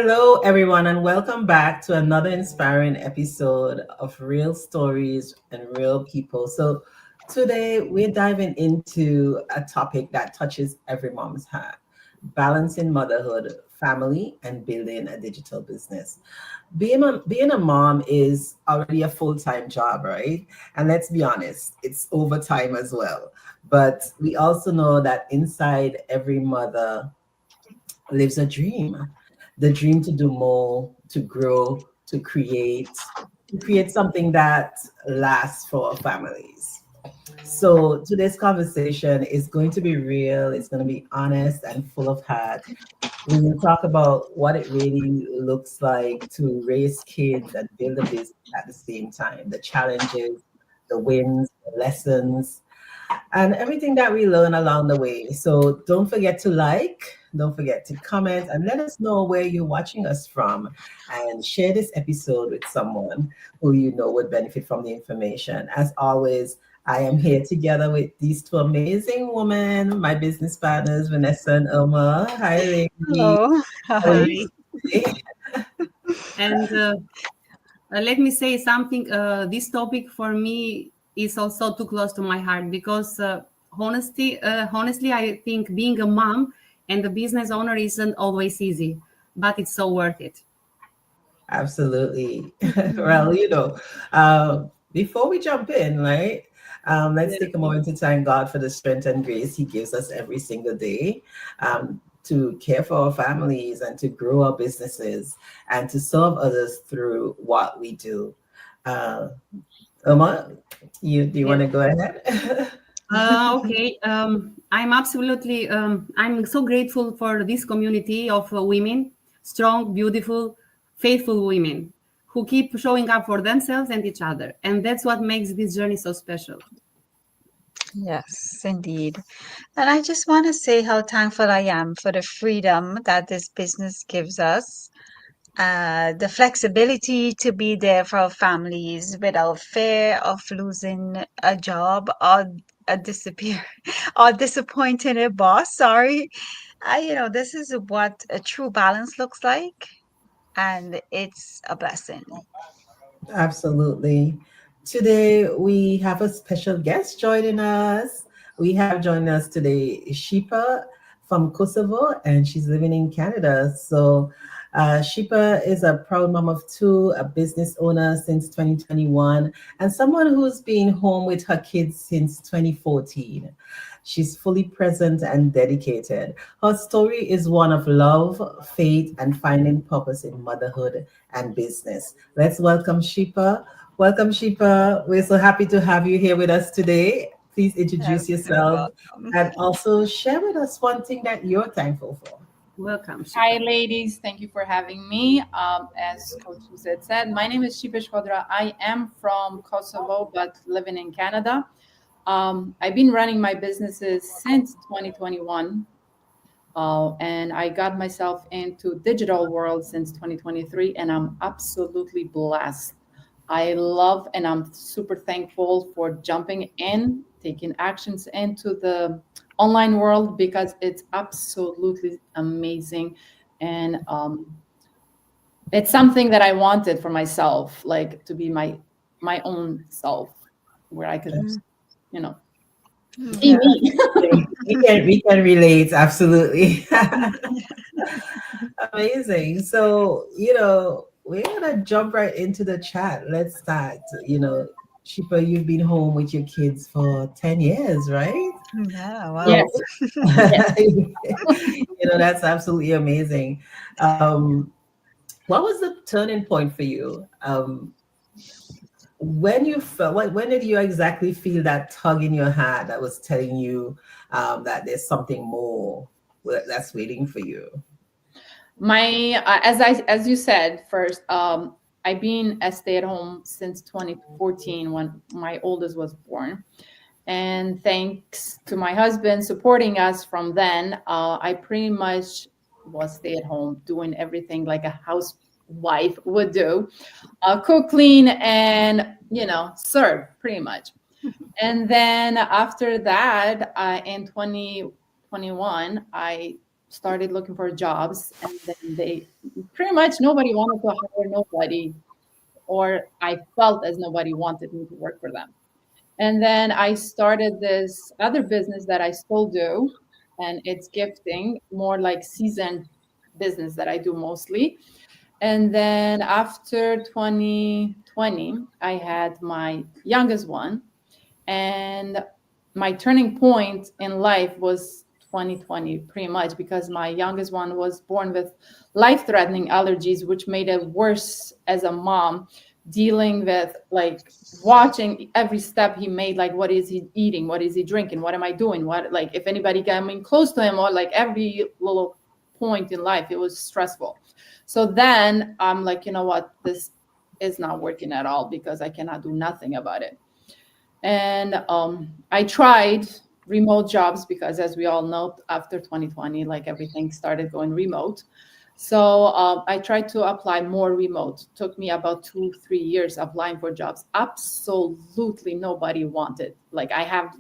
Hello, everyone, and welcome back to another inspiring episode of Real Stories and Real People. So, today we're diving into a topic that touches every mom's heart: balancing motherhood, family, and building a digital business. Being a mom is already a full-time job, right? And let's be honest, it's overtime as well. But we also know that inside every mother lives a dream, the dream to do more, to grow, to create something that lasts for our families. So today's conversation is going to be real, it's going to be honest and full of heart. We will talk about what it really looks like to raise kids and build a business at the same time, the challenges, the wins, the lessons, and everything that we learn along the way. So don't forget to comment, and let us know where you're watching us from, and share this episode with someone who you know would benefit from the information. As always, I am here together with these two amazing women, my business partners, Vanessa and Irma. Hi, ladies. Hello. How are you Hi. today? And let me say something. This topic for me is also too close to my heart because honestly, I think being a mom and a business owner isn't always easy, but it's so worth it. Absolutely. Mhm. Well, before we jump in, right, let's Yeah. take a moment to thank God for the strength and grace He gives us every single day, to care for our families and to grow our businesses and to serve others through what we do. Uh, Uma, do you want Yes. to go ahead? Okay. I'm so grateful for this community of women, strong, beautiful, faithful women who keep showing up for themselves and each other. And that's what makes this journey so special. Yes, indeed. And I just want to say how thankful I am for the freedom that this business gives us, the flexibility to be there for our families without fear of losing a job or a disappear or disappointing a boss. Sorry. This is what a true balance looks like, and it's a blessing. Absolutely. Today we have a special guest joining us. We have joining us today Shqipe from Kosovo, and she's living in Canada. So, Shqipe is a proud mom of two, a business owner since 2021, and someone who's been home with her kids since 2014. She's fully present and dedicated. Her story is one of love, faith, and finding purpose in motherhood and business. Let's welcome Shqipe. Welcome, Shqipe. We're so happy to have you here with us today. Please introduce You're yourself welcome. and also share with us one thing that you're thankful for. Welcome, Hi, Shipa. ladies. Thank you for having me. As Coach Suzette said, my name is Shqipe Shkodra. I am from Kosovo, but living in Canada. I've been running my businesses since 2021, and I got myself into digital world since 2023, and I'm absolutely blessed. I love and I'm super thankful for jumping in, taking actions into the online world because it's absolutely amazing. And it's something that I wanted for myself, like to be my own self, where I could, Mm, you know, be yeah. me. We can relate, absolutely. Amazing. So, we're gonna jump right into the chat. Let's start. Shipa, you've been home with your kids for 10 years, right? Yeah, wow. So, Yes, yes. that's absolutely amazing. What was the turning point for you? When you felt, when did you exactly feel that tug in your heart that was telling you that there's something more that's waiting for you? My as you said first, I've been a stay at home since 2014 when my oldest was born, and thanks to my husband supporting us from then, I pretty much was stay at home doing everything like a housewife would do, cook, clean, and serve pretty much. And then after that, in 2021, I started looking for jobs, and then they pretty much nobody wanted to hire nobody, or I felt as nobody wanted me to work for them. And then I started this other business that I still do, and it's gifting, more like seasoned business that I do mostly. And then after 2020, I had my youngest one, and my turning point in life was 2020, pretty much, because my youngest one was born with life-threatening allergies, which made it worse as a mom, dealing with like watching every step he made, like what is he eating, what is he drinking, what am I doing, what, like if anybody coming close to him, or like every little point in life, it was stressful. So then I'm like, you know what, this is not working at all, because I cannot do nothing about it. And I tried remote jobs, because as we all know, after 2020, like everything started going remote. So I tried to apply more remote. Took me about 2-3 years applying for jobs. Absolutely nobody wanted. Like I have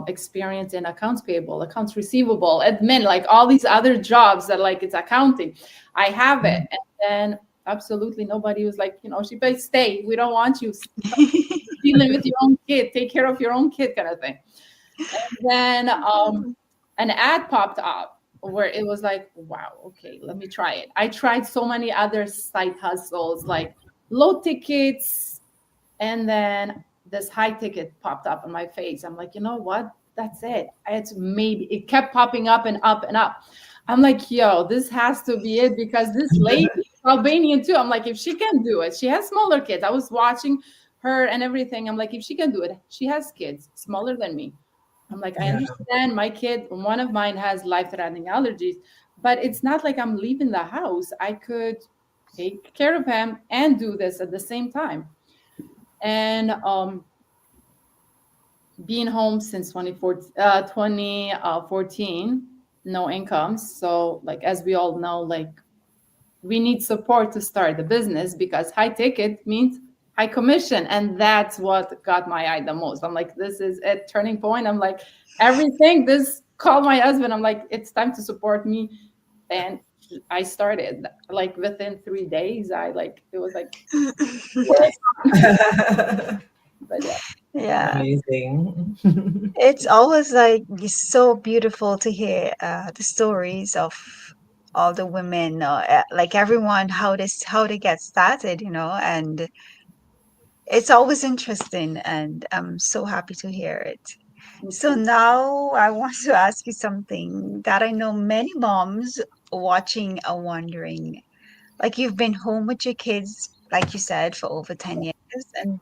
experience in accounts payable, accounts receivable, admin, like all these other jobs that like it's accounting. I have it. And then absolutely nobody was like, she better stay. We don't want you dealing with your own kid. Take care of your own kid, kind of thing. And then an ad popped up where it was like, wow, okay, let me try it. I tried so many other side hustles, like low tickets, and then this high ticket popped up on my face. I'm like, you know what? That's it. It's maybe it kept popping up and up and up. I'm like, yo, this has to be it, because this lady, Albanian too. I'm like, if she can do it, she has smaller kids. I was watching her and everything. I'm like, if she can do it, she has kids smaller than me. I'm like, I understand my kid, one of mine has life-threatening allergies, but it's not like I'm leaving the house. I could take care of him and do this at the same time. And being home since 2014, no incomes. So like, as we all know, like we need support to start the business, because high ticket means high commission. And that's what got my eye the most. I'm like, this is a turning point. I'm like, everything, this called my husband. I'm like, it's time to support me. And I started like within 3 days. It was like, but yeah. Yeah. Amazing. It's always like so beautiful to hear the stories of all the women, like everyone, how they get started, and it's always interesting, and I'm so happy to hear it. So now I want to ask you something that I know many moms watching are wondering. Like you've been home with your kids, like you said, for over 10 years, and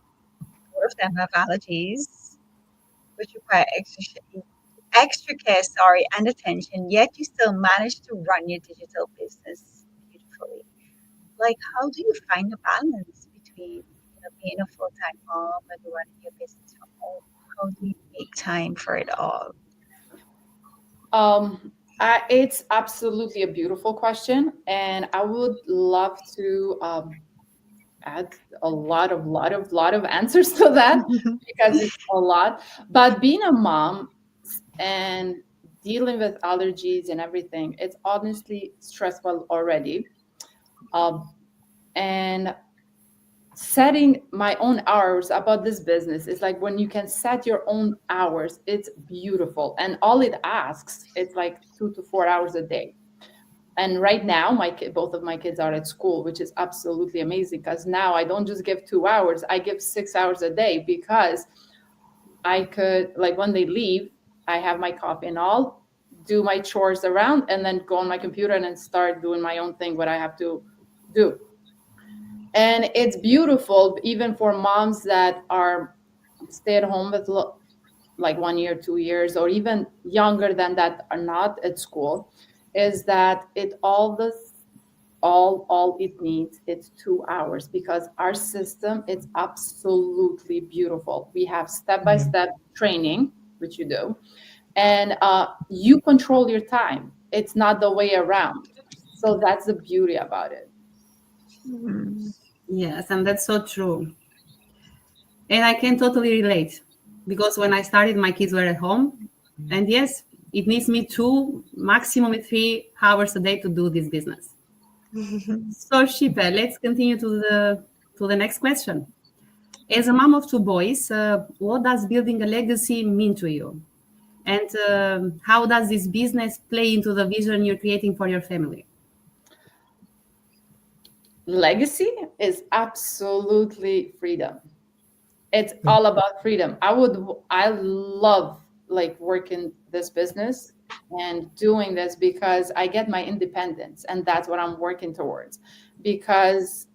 both of them have allergies, which require extra care, sorry, and attention, yet you still manage to run your digital business beautifully. Like, how do you find the balance between, being a full-time mom and running your business from home? How do you make time for it all? It's absolutely a beautiful question, and I would love to add a lot of answers to that, because it's a lot. But being a mom and dealing with allergies and everything, it's honestly stressful already. And setting my own hours about this business is like, when you can set your own hours, it's beautiful. And all it asks, it's like 2 to 4 hours a day. And right now both of my kids are at school, which is absolutely amazing, because now I don't just give 2 hours, I give 6 hours a day, because I could, like, when they leave, I have my coffee and all, do my chores around, and then go on my computer and then start doing my own thing, what I have to do. And it's beautiful, even for moms that are stay at home with like 1 year, 2 years, or even younger than that, are not at school, is that all it needs, it's 2 hours, because our system is absolutely beautiful. We have step-by-step training, which you do, and you control your time. It's not the way around. So that's the beauty about it. Mm. Yes, and that's so true. And I can totally relate, because when I started, my kids were at home. And yes, it needs me 2, maximum 3 hours a day to do this business. So Shqipe, let's continue to the next question. As a mom of 2 boys, what does building a legacy mean to you? And how does this business play into the vision you're creating for your family? Legacy is absolutely freedom. It's all about freedom. I love like working this business and doing this because I get my independence, and that's what I'm working towards. Because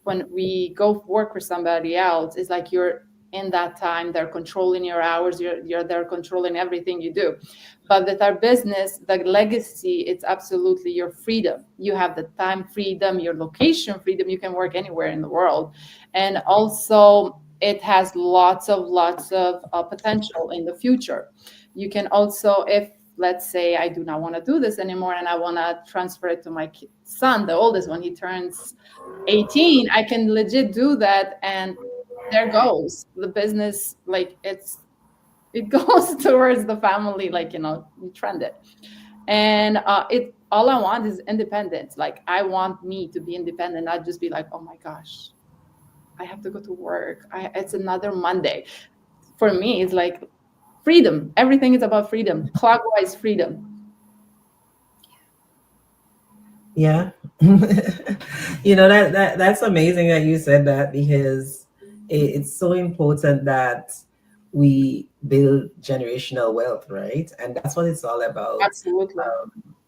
when we go work for somebody else, it's like you're in that time, they're controlling your hours, they're controlling everything you do. But with our business, the legacy, it's absolutely your freedom. You have the time freedom, your location freedom, you can work anywhere in the world. And also it has lots of potential in the future. You can also, if let's say I do not want to do this anymore and I want to transfer it to my son, the oldest one, he turns 18, I can legit do that, and there goes the business. Like it goes towards the family, like, you trend it. And it all I want is independence. Like, I want me to be independent, not just be like, oh my gosh, I have to go to work, it's another Monday. For me, it's like freedom. Everything is about freedom. Clockwise freedom. Yeah. That's amazing that you said that, because it's so important that we build generational wealth, right? And that's what it's all about. Absolutely.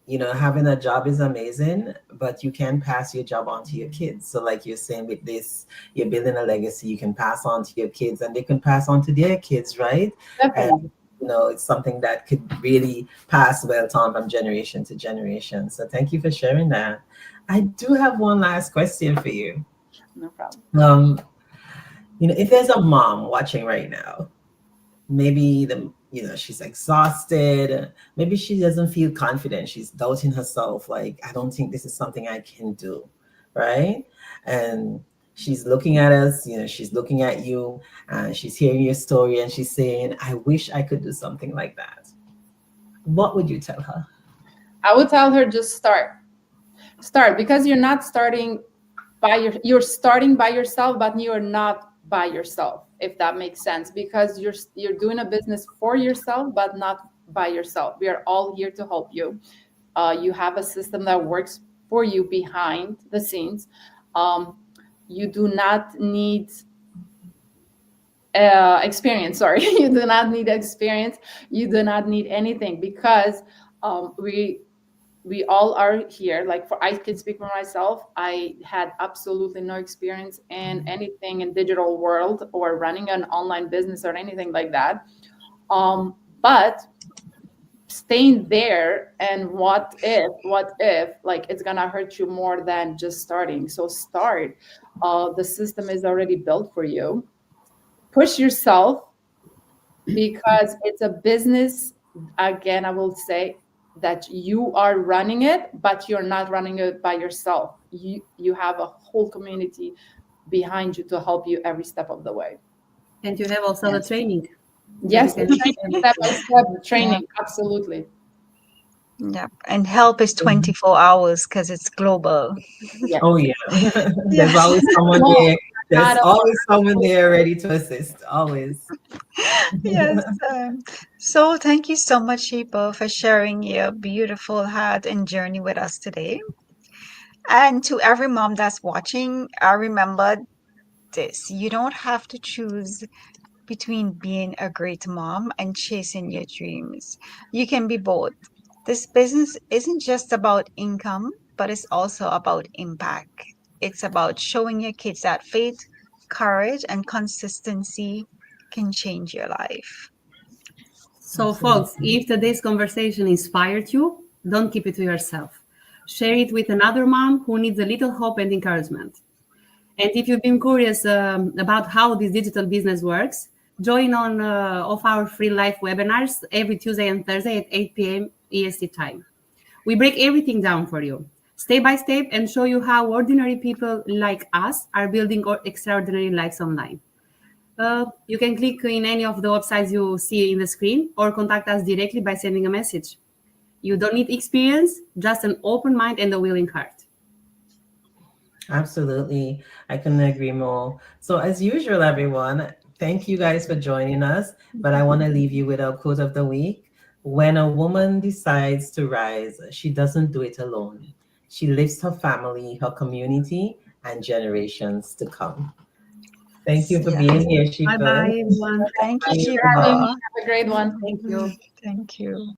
Having a job is amazing, but you can pass your job on to your kids. So like you're saying with this, you're building a legacy you can pass on to your kids, and they can pass on to their kids, right? Definitely. It's something that could really pass wealth on from generation to generation. So thank you for sharing that. I do have one last question for you. No problem. If there's a mom watching right now, maybe she's exhausted, maybe she doesn't feel confident, she's doubting herself, like, I don't think this is something I can do, right? And she's looking at us, she's looking at you, and she's hearing your story, and she's saying, I wish I could do something like that. What would you tell her? I would tell her, just start, because you're not starting you're starting by yourself, but you're not by yourself, if that makes sense, because you're doing a business for yourself, but not by yourself. We are all here to help you. You have a system that works for you behind the scenes. You do not need experience. Sorry, you do not need experience. You do not need anything, because we all are here. Like, I can speak for myself. I had absolutely no experience in anything in digital world or running an online business or anything like that. But staying there, and what if like it's gonna hurt you more than just starting. So start. The system is already built for you. Push yourself, because it's a business. Again, I will say that you are running it, but you're not running it by yourself. You have a whole community behind you to help you every step of the way. And you have also the training. Yes, You can- step by step training. Absolutely. Yep. And help is 24 hours because it's global. Yeah. Oh yeah. There's Yes. always someone No, there. There's not a- always someone there ready to assist. Always. Yes. So thank you so much, Shqipe, for sharing your beautiful heart and journey with us today. And to every mom that's watching, I remember this. You don't have to choose between being a great mom and chasing your dreams. You can be both. This business isn't just about income, but it's also about impact. It's about showing your kids that faith, courage, and consistency can change your life. So, folks, if today's conversation inspired you, don't keep it to yourself. Share it with another mom who needs a little hope and encouragement. And if you've been curious about how this digital business works, join on of our free live webinars every Tuesday and Thursday at 8 p.m. EST time. We break everything down for you, step by step, and show you how ordinary people like us are building extraordinary lives online. You can click in any of the websites you see in the screen or contact us directly by sending a message. You don't need experience, just an open mind and a willing heart. Absolutely. I couldn't agree more. So, as usual, everyone, thank you guys for joining us. But I want to leave you with our quote of the week. When a woman decides to rise, she doesn't do it alone. She lifts her family, her community, and generations to come. Thank you for Yeah. being here, Bye Shifa. bye, everyone. Thank you, Bye, Thank you for having me. everyone. Shiva. Have a great one. Thank you. Thank you.